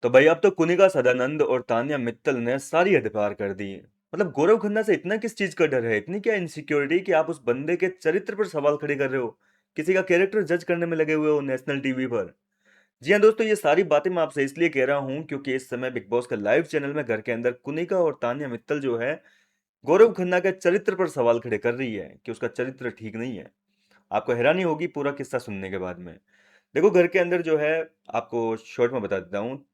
तो भाई अब तो कुनिका सदानंद और तान्या मित्तल ने सारी हद पार कर दी। मतलब गौरव खन्ना से इतना किस चीज का डर है, इतनी क्या इनसिक्योरिटी कि आप उस बंदे के चरित्र पर सवाल खड़े कर रहे हो, किसी का कैरेक्टर जज करने में लगे हुए हो नेशनल टीवी पर। जी हाँ दोस्तों, ये सारी बातें मैं आपसे इसलिए कह रहा हूँ क्योंकि इस समय बिग बॉस का लाइव चैनल में घर के अंदर कुनिका और तान्या मित्तल जो है गौरव खन्ना के चरित्र पर सवाल खड़े कर रही है कि उसका चरित्र ठीक नहीं है। आपको हैरानी होगी पूरा किस्सा सुनने के बाद में। देखो घर के अंदर जो है, आपको शॉर्ट में बता देता हूँ।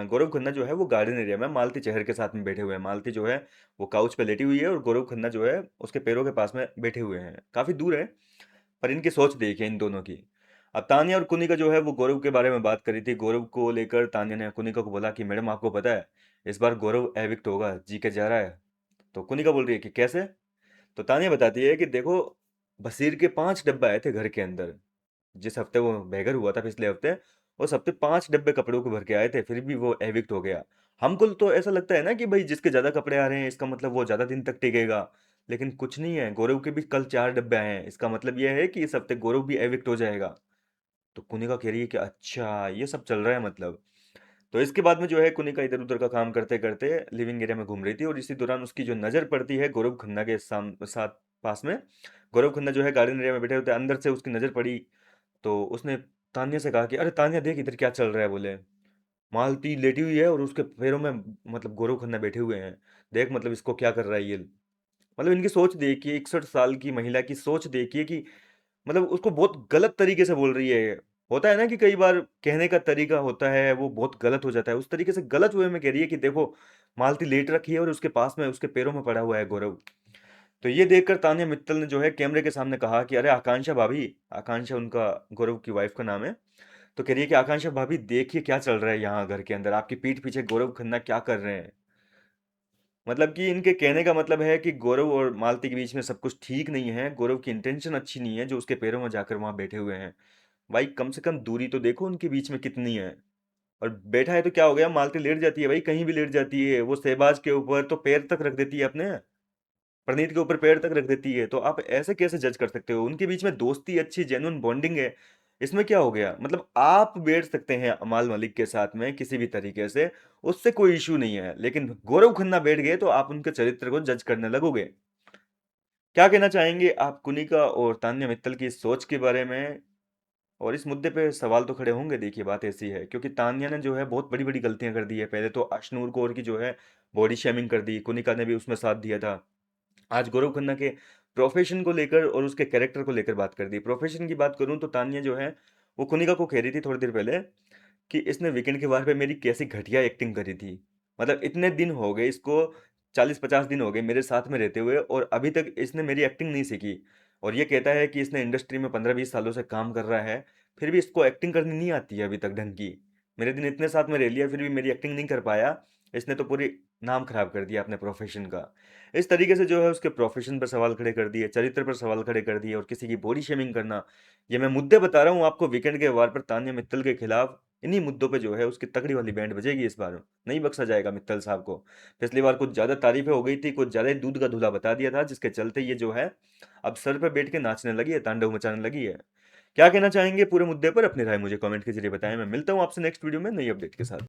गौरव खन्ना जो है वो गार्डन एरिया में मालती चेहर के साथ में बैठे हुए हैं। मालती जो है वो काउच पे लेटी हुई है और गौरव खन्ना जो है उसके पैरों के पास में बैठे हुए हैं, काफी दूर है। पर इनकी सोच देखिए इन दोनों की। अब तान्या और कुनिका जो है वो गौरव के बारे में बात करी थी। गौरव को लेकर तान्या ने कुनिका को बोला कि मैडम आपको पता है इस बार गौरव एविक्ट होगा, जी के जा रहा है। तो कुनिका बोल रही है कि कैसे। तो तान्या बताती है कि देखो, बसीर के 5 डब्बे आए थे घर के अंदर। जिस हफ्ते वो बेघर हुआ था पिछले हफ्ते, उस हफ्ते 5 डब्बे कपड़ों को भर के आए थे, फिर भी वो एविक्ट हो गया। हमको तो ऐसा लगता है ना कि भाई जिसके ज्यादा कपड़े आ रहे हैं इसका मतलब वो ज्यादा दिन तक टिकेगा। लेकिन कुछ नहीं है, गौरव के भी कल 4 डब्बे आए हैं, इसका मतलब यह है कि इस हफ्ते गौरव भी एविक्ट हो जाएगा। तो कुनिका कह रही है कि अच्छा ये सब चल रहा है मतलब। तो इसके बाद में जो है कुनिका इधर उधर का काम करते करते लिविंग एरिया में घूम रही थी और इसी दौरान उसकी जो नजर पड़ती है गौरव खन्ना के साथ पास में। गौरव खन्ना जो है गार्डन एरिया में बैठे होते, अंदर से उसकी नजर पड़ी। तो उसने तान्या से कहा कि अरे तान्या देख इधर क्या चल रहा है। बोले मालती लेटी हुई है और उसके पैरों में मतलब गौरव खन्ना बैठे हुए हैं। देख मतलब इसको क्या कर रहा है ये। मतलब इनकी सोच देखिए, 61 साल की महिला की सोच देखिए कि मतलब उसको बहुत गलत तरीके से बोल रही है। होता है ना कि कई बार कहने का तरीका होता है वो बहुत गलत हो जाता है, उस तरीके से गलत वे में कह रही है कि देखो मालती लेट रखी है और उसके पास में उसके पैरों में पड़ा हुआ है गौरव। तो ये देखकर तान्या मित्तल ने जो है कैमरे के सामने कहा कि अरे आकांक्षा भाभी, आकांक्षा उनका गौरव की वाइफ का नाम है। तो कह रही है कि आकांक्षा भाभी देखिए क्या चल रहा है यहाँ घर के अंदर, आपकी पीठ पीछे गौरव खन्ना क्या कर रहे हैं। मतलब कि इनके कहने का मतलब है कि गौरव और मालती के बीच में सब कुछ ठीक नहीं है, गौरव की इंटेंशन अच्छी नहीं है जो उसके पैरों में जाकर वहां बैठे हुए हैं। भाई कम से कम दूरी तो देखो उनके बीच में कितनी है। और बैठा है तो क्या हो गया, मालती लेट जाती है भाई, कहीं भी लेट जाती है, वो शहबाज के ऊपर तो पैर तक रख देती है अपने, प्रणीत के ऊपर पैर तक रख देती है। तो आप ऐसे कैसे जज कर सकते हो, उनके बीच में दोस्ती अच्छी जेन्युइन बॉन्डिंग है, इसमें क्या हो गया। मतलब आप बैठ सकते हैं अमाल मलिक के साथ में किसी भी तरीके से, उससे कोई इशू नहीं है, लेकिन गौरव खन्ना बैठ गए तो आप उनके चरित्र को जज करने लगोगे। क्या कहना चाहेंगे आप कुनिका और तान्या मित्तल की इस सोच के बारे में। और इस मुद्दे पे सवाल तो खड़े होंगे। देखिए बात ऐसी है क्योंकि तान्या ने जो है बहुत बड़ी बड़ी गलतियां कर दी है। पहले तो अशनूर कौर की जो है बॉडी शेमिंग कर दी, कुनिका ने भी उसमें साथ दिया था। आज गौरव खन्ना के प्रोफेशन को लेकर और उसके कैरेक्टर को लेकर बात कर दी। प्रोफेशन की बात करूं तो तान्या जो है वो कुनिका को कह रही थी थोड़ी देर पहले कि इसने वीकेंड के वार पे मेरी कैसी घटिया एक्टिंग करी थी। मतलब इतने दिन हो गए इसको, 40-50 दिन हो गए मेरे साथ में रहते हुए और अभी तक इसने मेरी एक्टिंग नहीं सीखी। और ये कहता है कि इसने इंडस्ट्री में 15-20 सालों से काम कर रहा है, फिर भी इसको एक्टिंग करनी नहीं आती है अभी तक ढंग की। मेरे दिन इतने साथ में रह लिया फिर भी मेरी एक्टिंग नहीं कर पाया। इसने तो पूरी नाम खराब कर दिया अपने प्रोफेशन का। इस तरीके से जो है उसके प्रोफेशन पर सवाल खड़े कर दिए, चरित्र पर सवाल खड़े कर दिए और किसी की बॉडी शेमिंग करना। ये मैं मुद्दे बता रहा हूँ आपको वीकेंड के वार पर तान्या मित्तल के खिलाफ। इन्हीं मुद्दों पे जो है उसकी तगड़ी वाली बैंड बजेगी इस बार, नहीं बख्शा जाएगा मित्तल साहब को। पिछली बार कुछ ज्यादा तारीफें हो गई थी, कुछ ज्यादा ही दूध का धुला बता दिया था, जिसके चलते ये जो है अब सर पे बैठ के नाचने लगी है, तांडव मचाने लगी है। क्या कहना चाहेंगे पूरे मुद्दे पर, अपनी राय मुझे कमेंट के जरिए बताएं। मैं मिलता हूँ आपसे नेक्स्ट वीडियो में नई अपडेट के साथ।